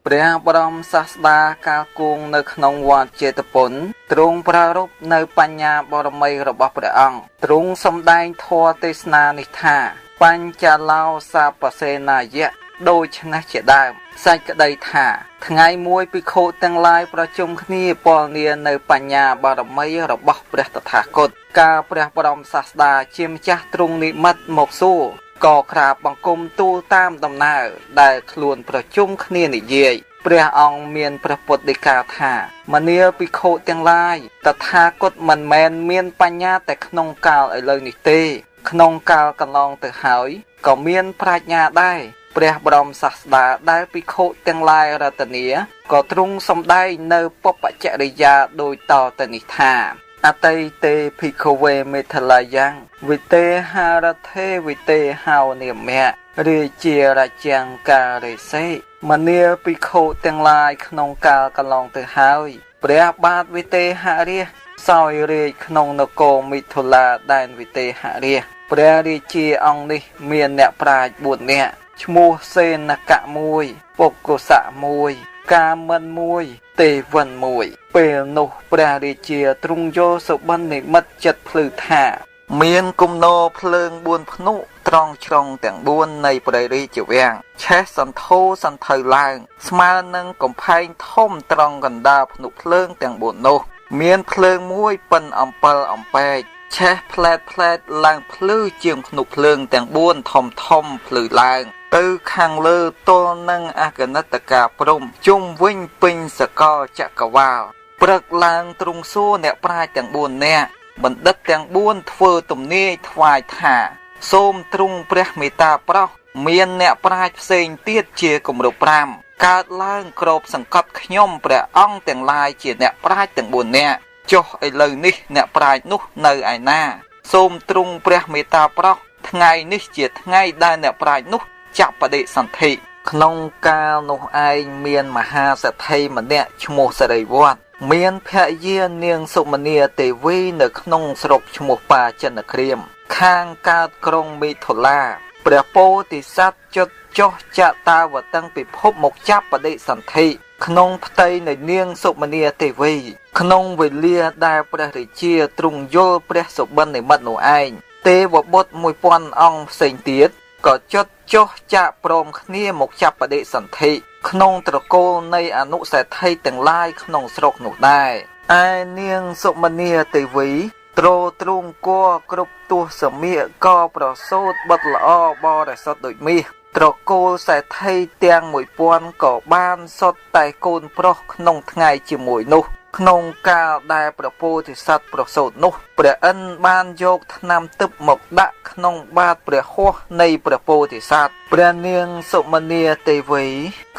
ព្រះបរមសាស្តាកាលគង់នៅក្នុងវត្តចេតពុនទ្រង់ប្រារព្ធនៅបញ្ញាបរមីរបស់ព្រះអង្គទ្រង់សម្ដែងធម៌ទេសនានេះថាបញ្ចឡោសាបសេនាយៈដូច្នេះជាដើមសេចក្តីថាថ្ងៃមួយភិក្ខុទាំងឡាយប្រជុំគ្នាពលនានៅបញ្ញាបរមីរបស់ព្រះតថាគតកាលព្រះបរមសាស្តាជាម្ចាស់ទ្រង់និមិត្តមកសួរក៏ក្រាបបង្គំទូលតាមដំណើរដែលខ្លួនប្រជុំគ្នានិយាយព្រះអង្គមានព្រះពុទ្ធដីកាថាមនាភិក្ខុទាំងឡាយតថាគតមិនមែនមានបញ្ញាតែក្នុងកាលឥឡូវនេះទេក្នុងកាលកន្លងទៅហើយក៏មានប្រាជ្ញាដែរព្រះបរមសាស្តាដែលភិក្ខុទាំងឡាយរតនាក៏ទ្រង់សម្ដែងនៅពុព្វចរិយាដោយតទៅនេះថាអតីតេភិក្ខវេមេថលាយ៉ាងវិតេហារថេវិតេហោនិមៈរាជារាជាង្ការិសេមនាភិក្ខុទាំងឡាយក្នុងកាលកន្លងទៅហើយព្រះបាទវិតេហរាជសោយរាជក្នុងនគរមិថុលាដែនវិតេហរាជព្រះរាជាអង្គនេះមានអ្នកប្រាជ្ញ4នាក់ឈ្មោះសេនកៈ1ពុក្កសៈ1កាមិន1ទេវិន1ពេលនោះព្រះរាជាទ្រង់យកសុបិននិមិត្តចិត្តភ្លឺថាមានគំនរភ្លើង4ភ្នុត្រង់ជ្រុងទាំង4នៃព្រះរាជវាំងឆេះសន្ធោសន្ធៅឡើងស្មើនឹងកំផែងធំត្រង់កណ្ដាលភ្នុភ្លើងទាំង4នោះមានភ្លើងមួយប៉ិនអំពិលអំពែកឆេះផ្លែតឡើងភ្លឺជាងភ្នុភ្លើងទាំង4ធំភ្លឺឡើងទៅខាងលើទល់នឹងអគណតកាព្រំជុំវិញពេញសកលចក្រវាលព្រឹកឡើងទ្រង់សួរអ្នកប្រាជ្ញទាំង4នាក់បណ្ឌិតទាំង4ធ្វើទំនាយថ្វាយថាសូមទ្រង់ព្រះមេត្តាប្រោសមានអ្នកប្រាជ្ញផ្សេងទៀតជាគម្រប់5កើតឡើងគ្របសង្កត់ខ្ញុំព្រះអង្គទាំងឡាយជាអ្នកប្រាជ្ញទាំង4នាក់ចុះឥឡូវនេះអ្នកប្រាជ្ញនោះនៅឯណាសូមទ្រង់ព្រះមេត្តាប្រោសថ្ងៃនេះជាថ្ងៃដែលអ្នកប្រាជ្ញនោះចាក់បដិសន្ធិក្នុងកាលនោះឯងមានមហាសេដ្ឋីម្នាក់ឈ្មោះសិរីវត្តមានភរិយានាងសុមនាទេវីនៅក្នុងស្រុកឈ្មោះបាចិនក្រៀមខាងកើតក្រុងមិថុលាព្រះពោធិសត្វចុតចុះចតាវតឹងពិភពមកចាប់បដិសន្ធិក្នុងផ្ទៃនៃនាងសុមនាទេវីក្នុងវេលាដែលព្រះរាជាទ្រង់យល់ព្រះសុបិននិមិត្តនោះឯងទេវបុត្រ1000អង្គផ្សេងទៀតក៏ចុតចុះចាក់ព្រមគ្នាមកចាប់បដិសន្ធិក្នុងត្រកូលនៃអនុសេដ្ឋីទាំងឡាយក្នុងស្រុកនោះដែរឯនាងសុមនាទេវីទ្រទ្រង់គួរគ្រប់ទស្សមាក៏ប្រសូតបុត្រល្អបរិសុទ្ធដូចមាសត្រកូលសេដ្ឋីទាំង1000ក៏បានសុទ្ធតែកូនប្រុសក្នុងថ្ងៃជាមួយនោះក្នុងកាលដែលព្រះពោធិសត្វប្រសូតនោះព្រះឥន្ទបានយកថ្នាំទឹកមកដាក់ក្នុងបាតព្រះហស្ថនៃព្រះពោធិសត្វព្រះនាងសុមនាទេវី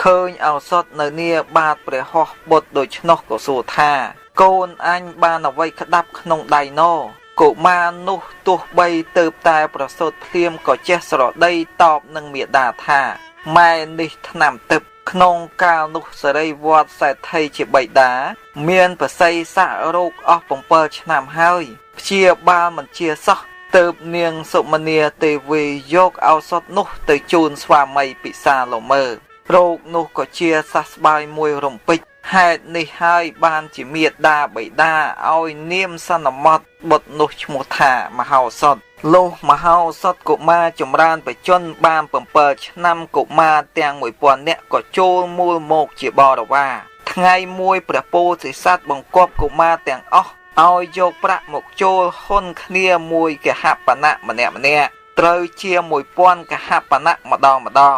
ឃើញឱសថនៅនាបាតព្រះហស្ថបុត្រដូច្នោះក៏សួរថាកូនអញបានអ្វីក្តាប់ក្នុងដៃណោកុមារនោះទោះបីទៅតែប្រសូតភ្លាមក៏ចេះស្រដីតបនឹងមាតាថាម៉ែនេះថ្នាំទឹកក្នុងកាលនោះសិរីវត្តសេដ្ឋីជាបិតាមានប្រស័យសាក់រោគអស់7ឆ្នាំហើយព្យាបាលមិនជាសោះទើបនាងសុមនាទេវីយកឱសថនោះទៅជូនស្វាមីពិសាលមើរោគនោះក៏ជាសះស្បើយមួយរំពេចហេតុនេះហើយបានជាមាតាបិតាឲ្យនាមសន្មតបុត្រនោះឈ្មោះថាមហោសថលុះមហោសថកុមារចម្រើនបជនបាន7ឆ្នាំកុមារទាំង1000នាក់ក៏ចូលមូលមកជាបរិវារថ្ងៃមួយព្រះពោធិសត្វបង្គាប់កុមារទាំងអស់ឲ្យយកប្រាក់មកចូលហ៊ុនគ្នាមួយកហបណៈម្នាក់ត្រូវជា1000កហបណៈម្ដ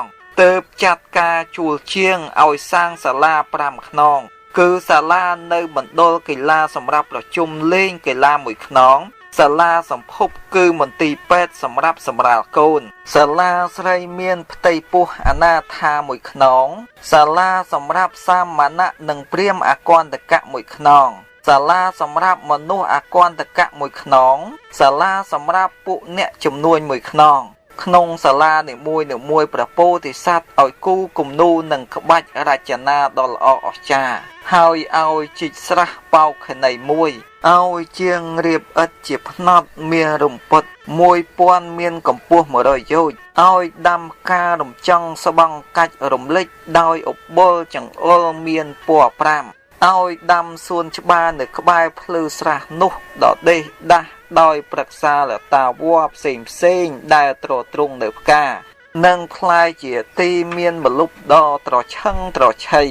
ងទើបចាត់ការជួលជាងឲ្យសាងសាលា5ខ្នងគឺសាលានៅមណ្ឌលកីឡាសម្រាប់ប្រជុំលេងកីឡា1ខ្នងសាលាសម្ភពគឺមន្ទីរពេទ្យសម្រាប់សម្រាលកូនសាលាស្រីមានផ្ទៃពោះអនាថា1ខ្នងសាលាសម្រាប់សាមណៈនិងព្រាហ្មណ៍អគន្តកៈ1ខ្នងសាលាសម្រាប់មនុស្សអគន្តកៈ1ខ្នងសាលាសម្រាប់ពួកអ្នកចំនួន1ខ្នងក្នុងសាលានីមួយព្រះពោធិសត្វឲ្យគូគំនូរនិងក្បាច់រចនាដ៏ល្អអស្ចារ្យហើយឲ្យជីកស្រះបោកខណីមួយឲ្យជាងរៀបឥដ្ឋជាផ្នត់មានរំពុត1000មានកម្ពស់100យោជន៍ ឲ្យដាំការរំចង់ស្បង់កាច់រំលេចដោយឧបលចង្អុលមានពណ៌5ឲ្យដាំសួនច្បារនៅក្បែរភ្លឺស្រះនោះដដេសដាស់ដោយប្រឹក្សាលតាវល្លិផ្សេងដែលទ្រទ្រង់នៅផ្កានឹងคล้ายជាទីមានមលុបដ៏ត្រឆឹងត្រឆៃ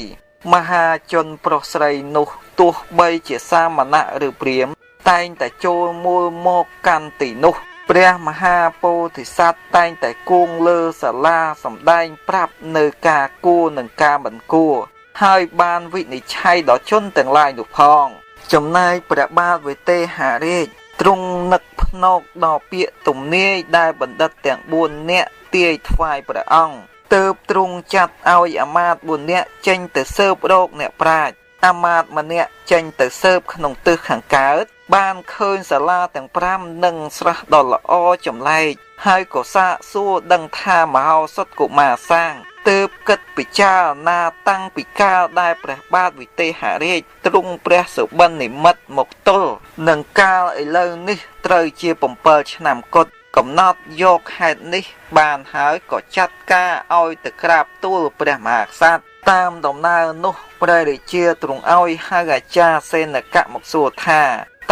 មហាជនប្រុសស្រីនោះទោះបីជាសាមណៈឬព្រាហ្មណ៍តែងតែចូលមូលមកកាន់ទីនោះព្រះមហាពោធិសត្វតែងតែគង់លើសាលាសម្ដែងប្រាប់នៅការគួរនិងការមិនគួរហើយបានវិនិច្ឆ័យដល់ជនទាំងឡាយនោះផងចំណែកព្រះបាទវេទេហារាជទ្រង់នឹកភ្នែកដល់ពាក្យទំនាយដែលបណ្ឌិតទាំង4នាក់ទាយថ្វាយព្រះអង្គទើបទ្រង់ចាត់ឲ្យអាមាត្យ4នាក់ចេញទៅស៊ើបរកអ្នកប្រាជ្ញអាមាត្យម្នាក់ចេញទៅស៊ើបក្នុងទិសខាងកើតបានឃើញសាលាទាំង5នឹងស្រះដ៏ល្អចម្លែកហើយក៏សាកសួរដឹងថាមហោសថកុមារសាងទើបគិតពិចារណាតាំងពីកាលដែលព្រះបាទវិទេហរាជទ្រង់ព្រះសុបិននិមិត្តមកទល់នឹងកាលឥឡូវនេះត្រូវជា7ឆ្នាំគត់កំណត់យកហេតុនេះបានហើយក៏ចាត់ការឲ្យទៅក្រាបទូលព្រះមហាក្សត្រតាមដំណើរនោះព្រះរាជាទ្រង់ឲ្យហៅអាចារ្យសេនកៈមកសួរថា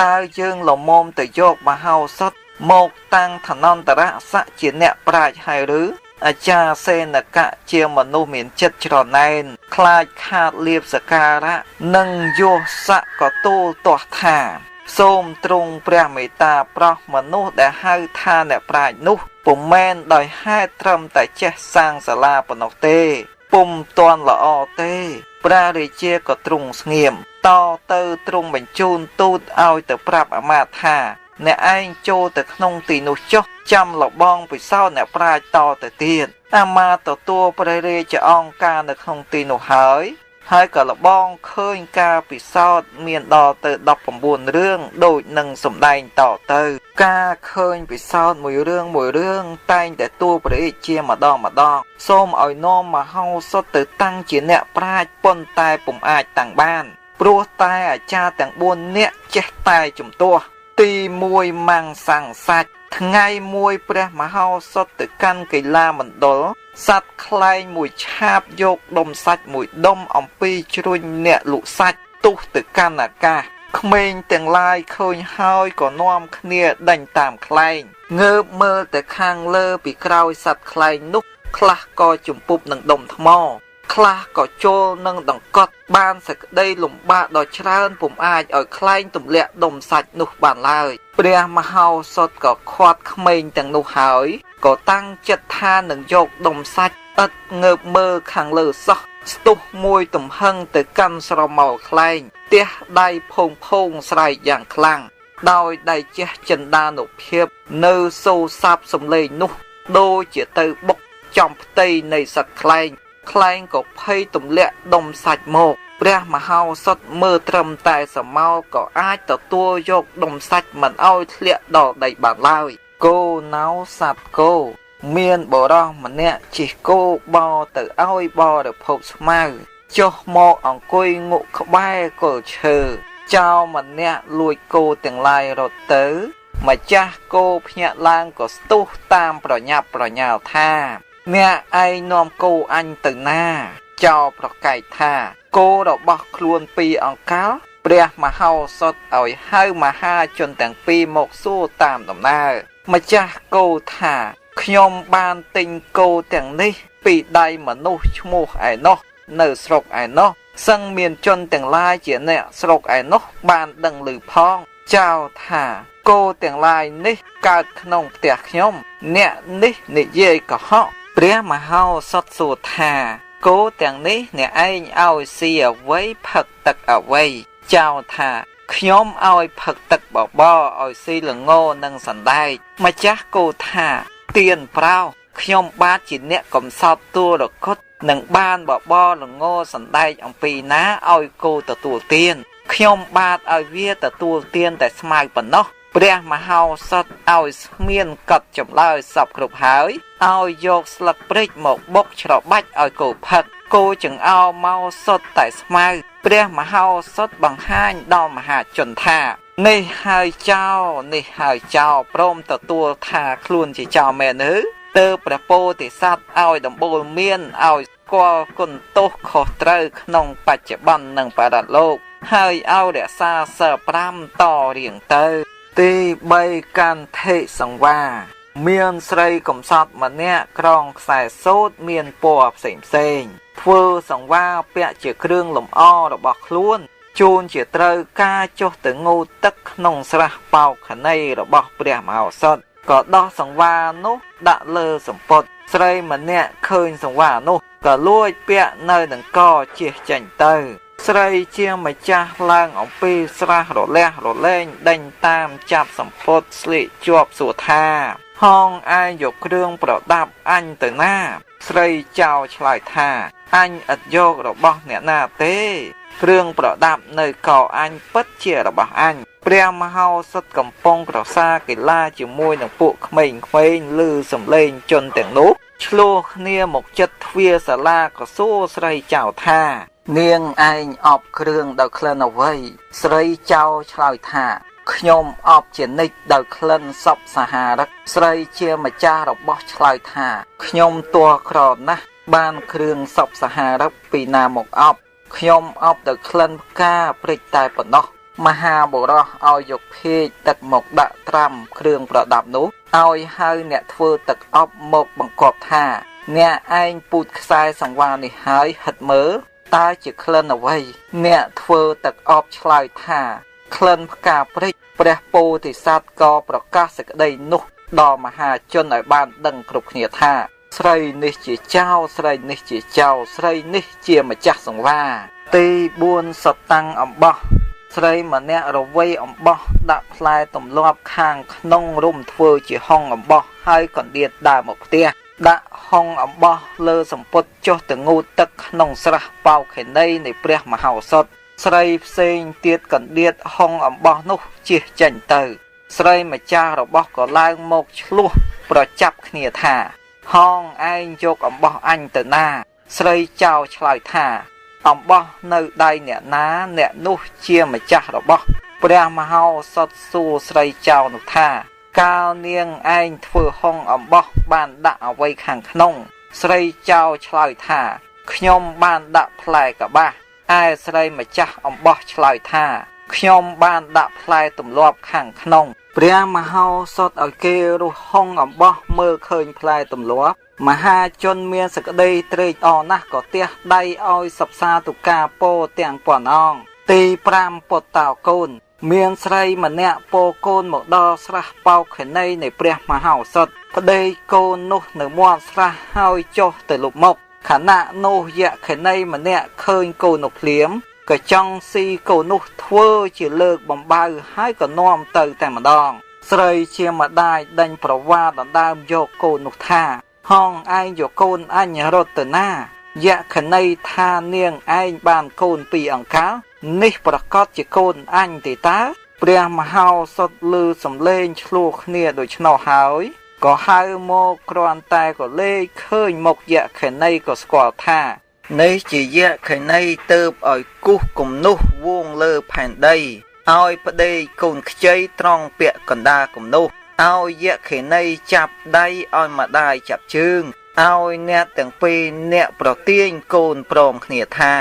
តើយើងលមមទៅយកមហោសថមកតាំងឋានន្តរស័ក្តិជាអ្នកប្រាជ្ញហើយឬអាចារ្យសេនកៈជាមនុស្សមានចិត្តច្រណែនខ្លាចខាតលៀបសការៈនិងយោស័ក្តិក៏ទូលទាស់ថាសូមទ្រង់ព្រះមេត្តាប្រោះមនុស្សដែលហៅថាអ្នកប្រាជ្ញនោះពុំមែនដោយហេតុត្រឹមតែចេះសាងសាលាប៉ុណ្ណោះទេពុំទាន់ល្អទេព្រះរាជាក៏ទ្រង់ស្ងៀមតទៅទ្រង់បញ្ជូនទូតឲ្យទៅប្រាប់អាមាត្យថាអ្នកឯងចូលទៅក្នុងទីនោះចុះចាំលបងពិសោធន៍អ្នកប្រាជ្ញតទៅទៀតអាមាត្យទទួលព្រះរាជអង្គការនៅក្នុងទីនោះហើយក៏លបងឃើញការពិសោធន៍មានដល់ទៅ19រឿងដូចនឹងសម្ដែងតទៅការឃើញពិសោធន៍មួយរឿងតែងតែទួព្រះរាជាម្ដងសូមឲ្យនាំមហោសថទៅតាំងជាអ្នកប្រាជ្ញប៉ុន្តែពុំអាចតាំងបានព្រោះតែអាចារ្យទាំង4នាក់ចេះតែជំទាស់ទី1ម៉ាំងសាំងសាច់ថ្ងៃមួយព្រះមហោសថទៅកាន់កីឡាមណ្ឌលសត្វខ្លែងមួយឆាបយកដុំសាច់មួយដុំអំពីជ្រុញអ្នកលក់សាច់ទុះទៅកាន់អាកាសក្មេងទាំងឡាយឃើញហើយក៏នាំគ្នាដេញតាមខ្លែងងើបមើលទៅខាងលើពីក្រោយសត្វខ្លែងនោះខ្លះក៏ជំពប់នឹងដុំថ្មខ្លះក៏ចូលនឹងដង្កត់បានសេចក្តីលំបាកដ៏ច្រើនពុំអាចឲ្យខ្លែងទម្លាក់ដុំសាច់នោះបានឡើយព្រះមហោសថក៏ខាត់ក្មេងទាំងនោះហើយក៏តាំងចិត្តថានឹងយកដុំសាច់ឥតងើបមើលខាងលើសោះស្ទុះមួយទំហឹងទៅកាន់ស្រមោលខ្លែងទះដៃផោងស្រែកយ៉ាងខ្លាំងដោយដៃជះចិន្តានុភាពនៅសូរសាប់សំឡេងនោះដូចជាទៅបុកចំផ្ទៃនៃសត្វខ្លែងក៏ភ័យទម្លាក់ដុំសាច់មកព្រះមហោសថមើលត្រឹមតែសមោលក៏អាចទទួលយកដុំសាច់មិនឲ្យធ្លាក់ដល់ដីបានឡើយគោណៅសត្វគោមានបរោះម្នាក់ជិះគោបោទៅឲ្យបរិភោគស្មៅចុះមកអង្គុយងក់ក្បែរគល់ឈើចោរម្នាក់លួចគោទាំងឡាយរត់ទៅម្ចាស់គោភ្ញាក់ឡើងក៏ស្ទុះតាមប្រញាប់ប្រញាល់ថាអ្នកឯងនាំគោអញទៅណាចោរប្រកែកថាគោរបស់ខ្លួន2អង្កលព្រះមហោសថឲ្យហៅមហាជនទាំង2មកសួរតាមដំណើរម្ចាស់គោថាខ្ញុំបានទិញគោទាំងនេះពីដៃមនុស្សឈ្មោះឯណោះនៅស្រុកឯណោះសឹងមានជនទាំងឡាយជាអ្នកស្រុកឯណោះបានដឹងឮផងចោរថាគោទាំងឡាយនេះកើតក្នុងផ្ទះខ្ញុំអ្នកនេះនិយាយកុហកព្រះមហោសថសួរថាគោទាំងនេះអ្នកឯងឲ្យស៊ីអ្វីផឹកទឹកអ្វីចោរថាខ្ញុំឲ្យផឹកទឹកបបរឲ្យស៊ីល្ងនិងសណ្ដែកម្ចាស់គោថាទៀនប្រោខ្ញុំបាទជាអ្នកកំសត់ទួរកុដនឹងបានបបរល្ងសណ្ដែកអំពីណាឲ្យគោទទួលទៀនខ្ញុំបាទឲ្យវាទទួលទៀនតែស្មៅប៉ុណ្ណោះព្រះមហោសថឲ្យស្មានកត់ចម្លើយសពគ្រប់ហើយឲ្យយកស្លឹកព្រិចមកបុកច្របាច់ឲ្យគោផឹកគោចង្អោមកសុទ្ធតែស្មៅព្រះមហោសថបង្ហាញដល់មហាជនថានេះហើយចោរព្រមទទួលថាខ្លួនជាចោរមែនឬ ទើបព្រះពោធិសត្វឲ្យដំបូលមានឲ្យស្គាល់គុណទោសខុសត្រូវក្នុងបច្ចុប្បន្ននិងបរតលោកហើយឲ្យរក្សាសិល5តរៀងទៅទី3កាន់ថេសង្វាមានស្រីកំសត់ម្នាក់ក្រងខ្សែសូត្រមានពណ៌ផ្សេងធ្វើសង្វាពាក់ជាគ្រឿងលម្អរបស់ខ្លួនជូនជាត្រូវការចុះទៅងូតទឹកក្នុងស្រះបោកខណីរបស់ព្រះមហោសថក៏ដោះសង្វានោះដាក់លើសម្ពត់ស្រីម្នាក់ឃើញសង្វានោះក៏លួចពាក់នៅនឹងកជិះចេញទៅស្រីជាម្ចាស់ឡើងអំពីស្រះរលះរលែងដេញតាមចាប់សម្ពត់ស្លៀកជាប់សួរថាហងឯងយកគ្រឿងប្រដាប់អញទៅណាស្រីចោលឆ្លើយថាអញឥតយករបស់អ្នកណាទេគ្រឿងប្រដាប់នៅកអញពិតជារបស់អញព្រះមហោសថកំពុងក្រសាកីឡាជាមួយនឹងពួកក្មេងៗឮសំឡេងជនទាំងនោះឆ្លោះគ្នាមកចិត្តទ្វារសាលាក៏សួរស្រីចៅថានាងឯងអបគ្រឿងដោយក្លិនអ្វីស្រីចៅឆ្លើយថាខ្ញុំអបជានិច្ចដោយក្លិនសពសហារឹកស្រីជាម្ចាស់របស់ឆ្លើយថាខ្ញុំទាស់ក្រណាស់បានគ្រឿងសពសហារឹកពីណាមកអបខ្ញុំអបដោយក្លិនផ្កាព្រិចតែប៉ុណ្ណោះមហាបុរសឲ្យយកភេកទឹកមកដាក់ត្រាំគ្រឿងប្រដាប់នោះឲ្យហៅអ្នកធ្វើទឹកអប់មកបង្គាប់ថាអ្នកឯងពូតខ្សែសង្វារនេះហើយហិតមើលតើជាក្លិនអ្វីអ្នកធ្វើទឹកអប់ឆ្លើយថាក្លិនផ្កាព្រិចព្រះពោធិសត្វក៏ប្រកាសសេចក្តីនោះដល់មហាជនឲ្យបានដឹងគ្រប់គ្នាថាស្រីនេះជាចៅស្រីនេះជាចៅស្រីនេះជាម្ចាស់សង្វារទី4សតាំងអំបោះស្រីម្នាក់រវៃអំបោះដាក់ផ្លែទម្លាប់ខាងក្នុងរុំធ្វើជាហុងអំបោះហើយកណ្ដៀតដើរមកផ្ទះដាក់ហុងអំបោះលើសម្ពុតចុះទៅងូតទឹកក្នុងស្រះបោកខេណីនៃព្រះមហោសថស្រីផ្សេងទៀតកណ្ដៀតហុងអំបោះនោះជិះចេញទៅស្រីម្ចាស់របស់ក៏ឡើងមកឆ្លោះប្រចាប់គ្នាថាហងឯងយកអំបោះអញទៅណាស្រីចៅឆ្លើយថាអំបោះនៅដៃអ្នកណាអ្នកនោះជាម្ចាស់របស់ព្រះមហោសថសួរស្រីចៅនោះថាកាលនាងឯងធ្វើហុងអំបោះបានដាក់អ្វីខាងក្នុងស្រីចៅឆ្លើយថាខ្ញុំបានដាក់ផ្លែកបាសឯស្រីម្ចាស់អំបោះឆ្លើយថាខ្ញុំបានដាក់ផ្លែទម្លាប់ខាងក្នុងព្រះមហោសថឲ្យគេរុះហុងអំបោះមើលឃើញផ្លែទម្លាប់មហាជនមានសក្តីត្រេកអរណាស់ក៏ទះដៃឲ្យសិក្សាទុការពោទាំងពាន់អង្គទី5ពុទ្ធតោកូនមានស្រីម្នាក់ពោកូនមកដល់ស្រះបោកខេណីនៃព្រះមហោសថប្តីកូននោះនៅមាត់ស្រះហើយចុះទៅលុបមុខខណៈនោះយក្ខិនីម្នាក់ឃើញកូននោះភ្លាមក៏ចង់ស៊ីកូននោះធ្វើជាលើកបំបៅហើយក៏នាំទៅតែម្ដងស្រីជាម្ដាយដេញប្រវាដណ្ដើមយកកូននោះថាហងឯងយកកូនអញរត់ទៅណាយក្ខិនីថានាងឯងបានកូនពីរអង្កាលនេះប្រកាសជាកូនអញទេតើព្រះមហោសថឮសំឡេងឆ្លោះគ្នាដូច្នោះហើយក៏ហៅមកគ្រាន់តែក៏លេចឃើញមុខយក្ខិនីក៏ស្គាល់ថានេះជាយក្ខិនីទៅបឲ្យគូសគំនុះវងលើផែនដីឲ្យប្តីកូនខ្ចីត្រង់ពាក់កណ្ដាលគំនុះឲ្យយក្ខិនីចាប់ដៃឲ្យម្ដាយចាប់ជើងឲ្យអ្នកទាំងពីរអ្នកប្រទាញកូនព្រមគ្នាថា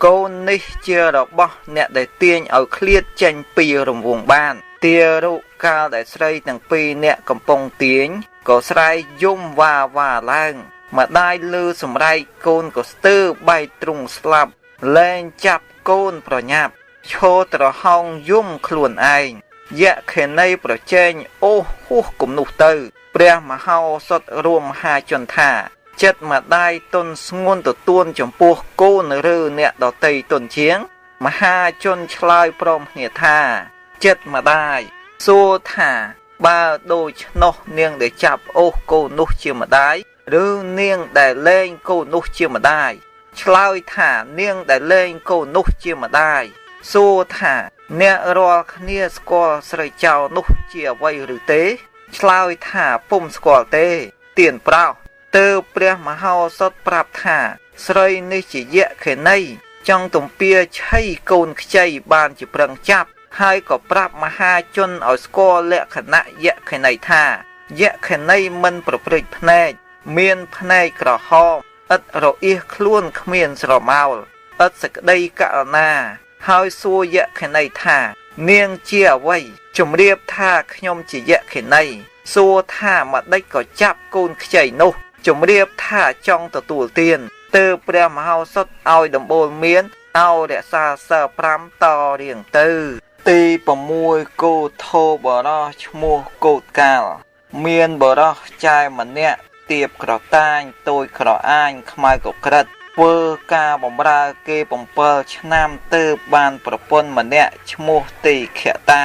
កូននេះជារបស់អ្នកដែលទាញឲ្យឃ្លាតចេញពីរង្វង់បានទារុកាលដែលស្រីទាំងពីរអ្នកកំពុងទាញក៏ស្រែកយំវ៉ាឡើងម្ដាយលឺសម្រែកកូនក៏ស្ទើរបែកទ្រូងស្លាប់លែងចាប់កូនប្រញាប់ឈរត្រហោងយំខ្លួនឯងយក្ខិនីប្រជែងអូសហួសគំនុះទៅព្រះមហោសថរួមមហាជនថាចិត្តម្ដាយទុនស្ងួនទទួលចំពោះកូនឬអ្នកដតីទុនជាងមហាជនឆ្លើយព្រមគ្នាថាចិត្តម្ដាយសួរថាបើដូច្នោះនាងដែលចាប់អូសកូននោះជាម្ដាយឬនាងដែលលែងកូននោះជាម្ដាយឆ្លើយថានាងដែលលែងកូននោះជាម្ដាយសួរថាអ្នករាល់គ្នាស្គាល់ស្រីចៅនោះជាអ្វីឬទេឆ្លើយថាពុំស្គាល់ទេទៀនប្រោសទើបព្រះមហោសថប្រាប់ថាស្រីនេះជាយក្ខិនីចង់ទំពាឆៃកូនខ្ចីបានជាប្រឹងចាប់ហើយក៏ប្រាប់មហាជនឲ្យស្គាល់លក្ខណៈយក្ខិនីថា យៈខណីមិនប្រព្រឹត្តភ្នែកមានភ្នែកក្រហមឥតរអៀសខ្លួនគ្មានស្រមោលឥតសេចក្តីករុណាហើយសួរយៈខណីថានាងជាអ្វីជំរាបថាខ្ញុំជាយៈខណីសួរថាម្ដេចក៏ចាប់កូនខ្ចីនោះជំរាបថាចង់ទទួលទានទើបព្រះមហោសថឲ្យដំបូលមានឲ្យរក្សាសិល5តរៀងទៅទី6គោធោបរោះឈ្មោះកោតកាលមានបរោះចែម្នាក់ទៀបក្រតាញតូចក្រអាញខ្មៅកក្រិតធ្វើការបំរើគេ7ឆ្នាំទើបបានប្រពន្ធម្នាក់ឈ្មោះទីខតា